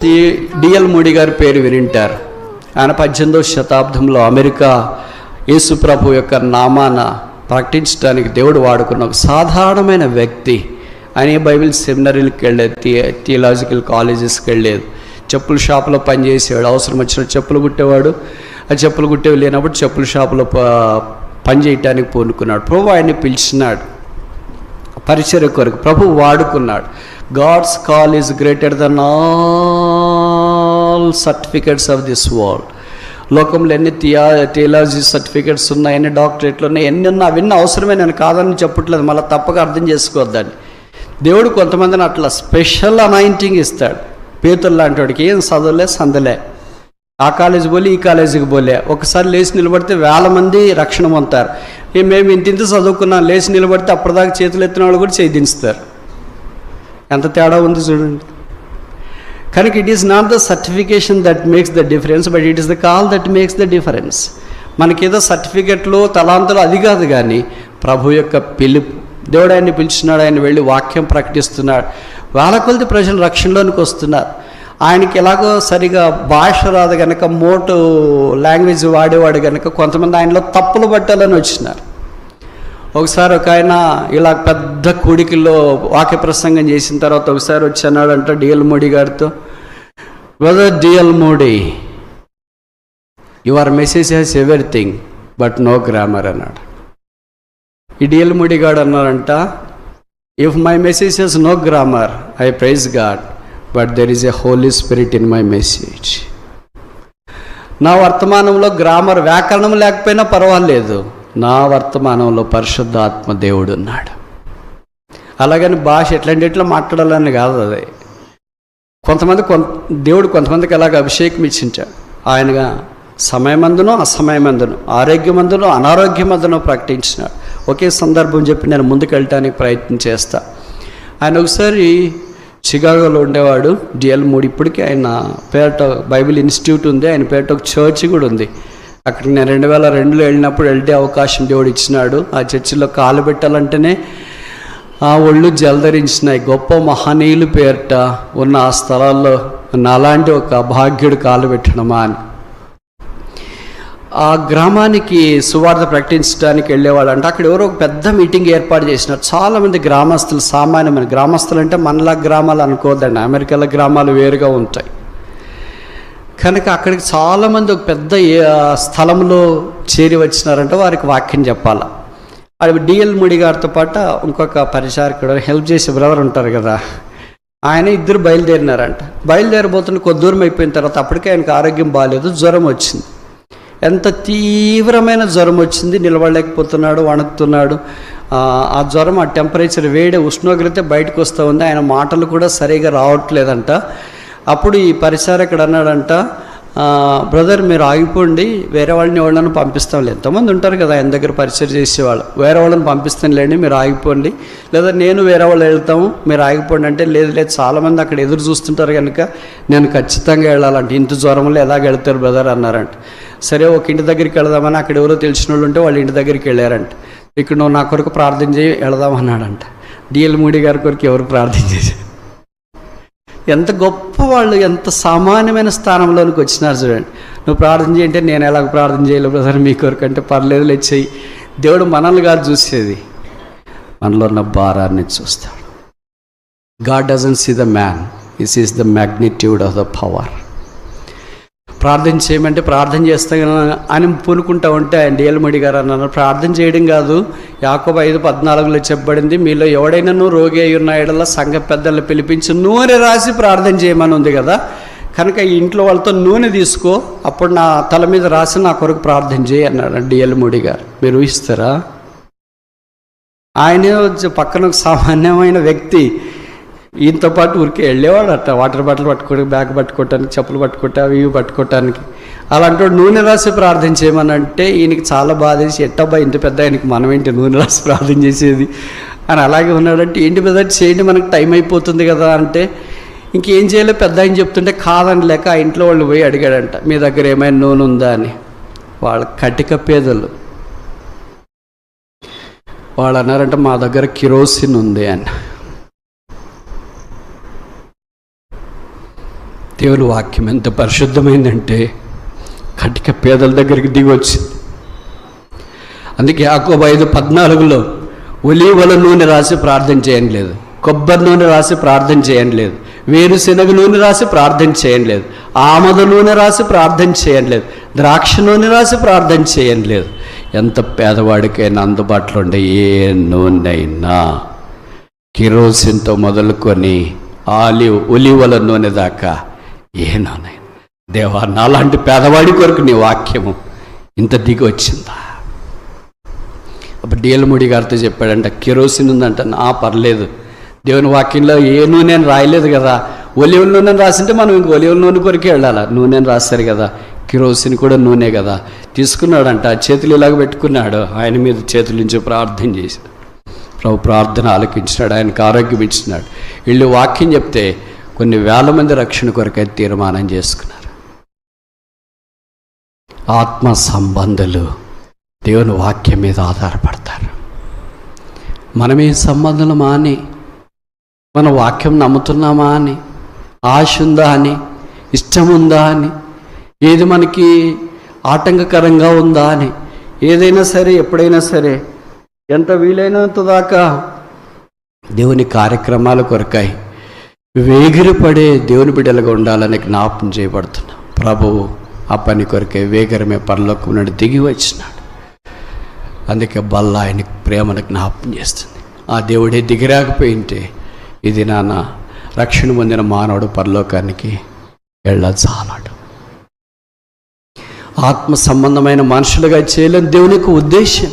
DL Modi గారి పేరు వినింటారు. ఆయన 18వ శతాబ్దంలో అమెరికా యేసుప్రభు యొక్క నామాన ప్రకటించడానికి దేవుడు వాడుకున్న ఒక సాధారణమైన వ్యక్తి. ఆయన బైబిల్ సెమినరీలకు వెళ్ళేది, థియలాజికల్ కాలేజెస్కి వెళ్ళేది, చెప్పుల షాపులో పనిచేసేవాడు. అవసరం వచ్చిన చెప్పులు కుట్టేవాడు. ఆ చెప్పులు కుట్టేవి లేనప్పుడు చెప్పుల షాపులో పని చేయటానికి పూనుకున్నాడు. ప్రభు ఆయన్ని పిలిచినాడు పరిచర్య కొరకు. ప్రభు వాడుకున్నాడు. God's call is greater than all certificates of this world. లోకంలో ఎన్ని థియాలజీ సర్టిఫికెట్స్ ఉన్నాయి, ఎన్ని డాక్టరేట్లు ఉన్నాయి, ఎన్ని ఉన్నా అవన్నీ అవసరమే. నేను కాదని చెప్పట్లేదు, మళ్ళీ తప్పక అర్థం చేసుకోవద్దని. దేవుడు కొంతమందిని అట్లా స్పెషల్ అనాయింటింగ్ ఇస్తాడు. పేతురు లాంటి వాడికి ఏం చదవలే సందలే, ఆ కాలేజీ పోలే ఈ కాలేజీకి పోలే, ఒకసారి లేచి నిలబడితే 1000 మంది రక్షణ పొందుతారు. మేము ఇంత చదువుకున్నాం, లేచి నిలబడితే అప్పటిదాకా చేతులు ఎత్తిన వాళ్ళు కూడా చేయి దించుతారు. ఎంత తేడా ఉంది చూడండి. కనుక it is not the certification that makes the difference, but it is the call that makes the difference. మనకేదో సర్టిఫికెట్లు తలాంతులు అది కాదు, కానీ ప్రభు యొక్క పిలుపు. దేవుడు ఆయన్ని పిలిచినాడు, ఆయన వెళ్ళి వాక్యం ప్రకటిస్తున్నాడు. వేల కొలది ప్రజలు రక్షణలోనికి వస్తున్నారు. ఆయనకి ఎలాగో సరిగా భాష రాదు కనుక, మోటు లాంగ్వేజ్ వాడేవాడు కనుక కొంతమంది ఆయనలో తప్పులు పట్టాలని వచ్చినారు. ఒకసారి ఒక ఆయన ఇలా పెద్ద కూడికల్లో వాక్య ప్రసంగం చేసిన తర్వాత ఒకసారి వచ్చి అన్నాడంట డిఎల్ మోడీ గారితో, brother DL Moody, your message has everything but no grammar అన్నాడు. ఈ డిఎల్ మోడీ గారు అన్నారంట, if my message has no grammar I praise God, but there is a Holy Spirit in my message. నా వర్తమానంలో grammar వ్యాకరణం లేకపోయినా పర్వాలేదు, నా వర్తమానంలో పరిశుద్ధాత్మ దేవుడు ఉన్నాడు. అలాగని భాష ఎట్లా మాట్లాడాలని కాదు. అది దేవుడు కొంతమందికి అలాగ అభిషేకం ఇచ్చించాడు. ఆయనగా సమయమందునో అసమయమందునో, ఆరోగ్యమందునో అనారోగ్యమందునో ప్రకటించినాడు. ఒకే సందర్భం చెప్పి నేను ముందుకు వెళ్ళటానికి ప్రయత్నం చేస్తా. ఆయన ఒకసారి చికాగోలో ఉండేవాడు డిఎల్ మోడీ. ఇప్పటికీ ఆయన పేరట బైబిల్ ఇన్స్టిట్యూట్ ఉంది, ఆయన పేరట ఒక చర్చి కూడా ఉంది. అక్కడికి నేను 2002లో వెళ్ళినప్పుడు వెళ్ళే అవకాశం దేవుడు ఇచ్చినాడు. ఆ చర్చిలో కాలు పెట్టాలంటేనే ఆ ఒళ్ళు జలధరించినాయి. గొప్ప మహనీయులు పేరట ఉన్న ఆ స్థలాల్లో నాలాంటి ఒక భాగ్యుడు కాలు పెట్టడమా అని. ఆ గ్రామానికి సువార్త ప్రకటించడానికి వెళ్ళేవాళ్ళు అంటే అక్కడ ఎవరో ఒక పెద్ద మీటింగ్ ఏర్పాటు చేసినారు. చాలామంది గ్రామస్తులు, సామాన్యమైన గ్రామస్తులు అంటే మనలా గ్రామాలు అనుకోవద్దండి, అమెరికాలో గ్రామాలు వేరుగా ఉంటాయి. కనుక అక్కడికి చాలామంది ఒక పెద్ద స్థలంలో చేరి వచ్చినారంటే వారికి వాక్యం చెప్పాలి. అది డిఎల్ మోడీ గారితో పాటు ఇంకొక పరిచారకుడు, హెల్ప్ చేసే బ్రదర్ ఉంటారు కదా, ఆయన ఇద్దరు బయలుదేరినారంట. బయలుదేరబోతున్న కొద్ది దూరం అయిపోయిన తర్వాత అప్పటికే ఆయనకు ఆరోగ్యం బాగాలేదు, జ్వరం వచ్చింది. ఎంత తీవ్రమైన జ్వరం వచ్చింది, నిలబడలేకపోతున్నాడు, వణుకుతున్నాడు. ఆ జ్వరం, ఆ టెంపరేచర్, వేడి ఉష్ణోగ్రత బయటకు వస్తూ ఉంది. ఆయన మాటలు కూడా సరిగా రావట్లేదంట. అప్పుడు ఈ పరిచారకుడు అన్నాడంట, బ్రదర్ మీరు ఆగిపోండి, వేరే వాళ్ళని ఎవళ్ళని పంపిస్తాం. ఎంతోమంది ఉంటారు కదా ఆయన దగ్గర పరిచయం చేసేవాళ్ళు, వేరే వాళ్ళని పంపిస్తాను లేండి, మీరు ఆగిపోండి, లేదా నేను వేరే వాళ్ళు వెళ్తాము, మీరు ఆగిపోండి అంటే, లేదు చాలామంది అక్కడ ఎదురు చూస్తుంటారు కనుక నేను ఖచ్చితంగా వెళ్ళాలంటే, ఇంత జ్వరంలో ఎలాగ వెళ్తారు బ్రదర్ అన్నారంట. సరే ఒక ఇంటి దగ్గరికి వెళదామని అక్కడ ఎవరో తెలిసిన వాళ్ళు ఉంటే వాళ్ళ ఇంటి దగ్గరికి వెళ్ళారంట. ఇక్కడ నువ్వు నా కొరకు ప్రార్థన చేయి వెళదామన్నాడంట. డిఎల్ మోడీ గారి కొరకు ఎవరు ప్రార్థన చేశారు? ఎంత గొప్ప వాళ్ళు, ఎంత సామాన్యమైన స్థానంలోనికి వచ్చినారు చూడండి. నువ్వు ప్రార్థన చేయంటే నేను ఎలాగ ప్రార్థన చేయలేదు బ్రదర్ మీ కొరకు అంటే, పర్లేదు లేచేయి. దేవుడు మనల్ని కాదు చూసేది, మనలో ఉన్న భారాన్ని చూస్తాడు. God doesn't see the man, he sees the magnitude of the power. ప్రార్థన చేయమంటే ప్రార్థన చేస్తా అని పూనుకుంటా ఉంటే ఆయన డిఎల్ మోడీ గారు అన్నారు, ప్రార్థన చేయడం కాదు, యాకోబు 5:14లో చెప్పబడింది, మీలో ఎవడైనా రోగి అయి ఉన్న ఎడల సంఘ పెద్దలను పిలిపించి నూనె రాసి ప్రార్థన చేయమని ఉంది కదా. కనుక ఈ ఇంట్లో వాళ్ళతో నూనె తీసుకో, అప్పుడు నా తల మీద రాసి నా కొరకు ప్రార్థన చేయి అన్నాడు డిఎల్ మోడీ గారు. మీరు ఊహిస్తారా? ఆయనే పక్కన ఒక సామాన్యమైన వ్యక్తి, ఈయనతో పాటు ఊరికే వెళ్ళేవాడు అట్ట, వాటర్ బాటిల్ పట్టుకోవడానికి, బ్యాగ్ పట్టుకోవటానికి, చెప్పులు పట్టుకోవటం, అవి ఇవి పట్టుకోవటానికి. అలాంటి నూనె రాసి ప్రార్థన చేయమని అంటే ఈయనకి చాలా బాధేసి, ఎట్టబ్బా ఇంత పెద్ద ఆయనకి మనం ఏంటి నూనె రాసి ప్రార్థన చేసేది అని అలాగే ఉన్నాడంటే, ఏంటి పెద్ద చేయండి మనకు టైం అయిపోతుంది కదా అంటే, ఇంకేం చేయలేదు పెద్ద ఆయన చెప్తుంటే కాదని లేక ఆ ఇంట్లో వాళ్ళు పోయి అడిగాడంట, మీ దగ్గర ఏమైనా నూనె ఉందా అని. వాళ్ళ కటిక పేదలు వాళ్ళు అన్నారంట, మా దగ్గర కిరోసిన్ ఉంది అని. దేవుని వాక్యం ఎంత పరిశుద్ధమైందంటే కటిక పేదల దగ్గరికి దిగి వచ్చింది. అందుకే యాకోబు 5:14 ఒలీవల నూనె రాసి ప్రార్థన చేయండి లేదు, కొబ్బరి నూనె రాసి ప్రార్థన చేయండి లేదు, వేరుశెనగ నూనె రాసి ప్రార్థన చేయండి లేదు, ఆమద నూనె రాసి ప్రార్థన చేయండి లేదు, ద్రాక్ష నూనె రాసి ప్రార్థన చేయండి లేదు. ఎంత పేదవాడికైనా అందుబాటులో ఉండే ఏ నూనె అయినా కిరోసిన్తో మొదలుకొని ఒలివల నూనె దాకా ఏ నూనె, దేవా నాలాంటి పేదవాడి కొరకు నీ వాక్యము ఇంత దిగి వచ్చిందా? అప్పుడు డిఎల్ గారితో చెప్పాడంట, కిరోసిన్ ఉందంట. పర్లేదు, దేవుని వాక్యంలో ఏ నూనె అని రాయలేదు కదా, ఒలివల నూనెని రాసింటే మనం ఇంక ఒలివల నూనె కొరికే వెళ్ళాలా, నూనెని రాస్తారు కదా, కిరోసిన్ కూడా నూనె కదా. తీసుకున్నాడంట, చేతులు ఇలాగ పెట్టుకున్నాడు, ఆయన మీద చేతుల నుంచి ప్రార్థన చేశాడు. ప్రభు ప్రార్థన ఆలకించినాడు, ఆయనకు ఆరోగ్యం ఇచ్చినాడు. వీళ్ళు వాక్యం చెప్తే కొన్ని వేల మంది రక్షణ కొరకై తీర్మానం చేసుకున్నారు. ఆత్మ సంబంధాలు దేవుని వాక్యం మీద ఆధారపడతారు. మనమే సంబంధాలు మాని మన వాక్యం నమ్ముతున్నామా అని, ఆశ ఉందా అని, ఇష్టం ఉందా అని, ఏది మనకి ఆటంకకరంగా ఉందా అని, ఏదైనా సరే ఎప్పుడైనా సరే ఎంత వీలైనంత దాకా దేవుని కార్యక్రమాల కొరకై వేగిరపడే దేవుని బిడ్డలుగా ఉండాలని జ్ఞాపకం చేయబడుతున్నాం. ప్రభువు ఆ పని కొరకే వేగరమే పరలోకం నుండి దిగి వచ్చినాడు. అందుకే బల్ల ఆయన ప్రేమను జ్ఞాపకం చేస్తుంది. ఆ దేవుడే దిగిరాకపోయింటే ఇది నాన్న రక్షణ పొందిన మానవుడు పరలోకానికి వెళ్ళచాలడు. ఆత్మ సంబంధమైన మనుషులుగా చేయలేని దేవుని యొక్క ఉద్దేశం.